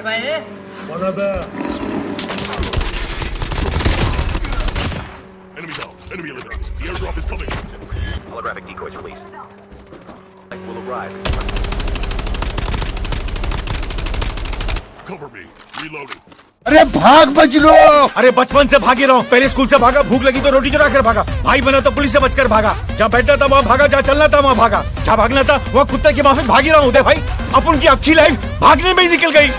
One other. Enemy down. Enemy eliminated. The airdrop is coming. Holographic decoys released. Will arrive. Cover me. Reloading. अरे भाग बचलो। अरे बचपन से भागी रहा हूँ, पहले स्कूल से भागा, भूख लगी तो रोटी चुरा कर भागा, भाई बना तो पुलिस से बचकर भागा, जहाँ बैठना था वहाँ भागा, जहाँ चलना था वहाँ भागा, जहाँ भागना था वहाँ कुत्ते की माफिक भागी रहा हूँ। भाई अपन की अच्छी लाइफ भागने में ही निकल गई।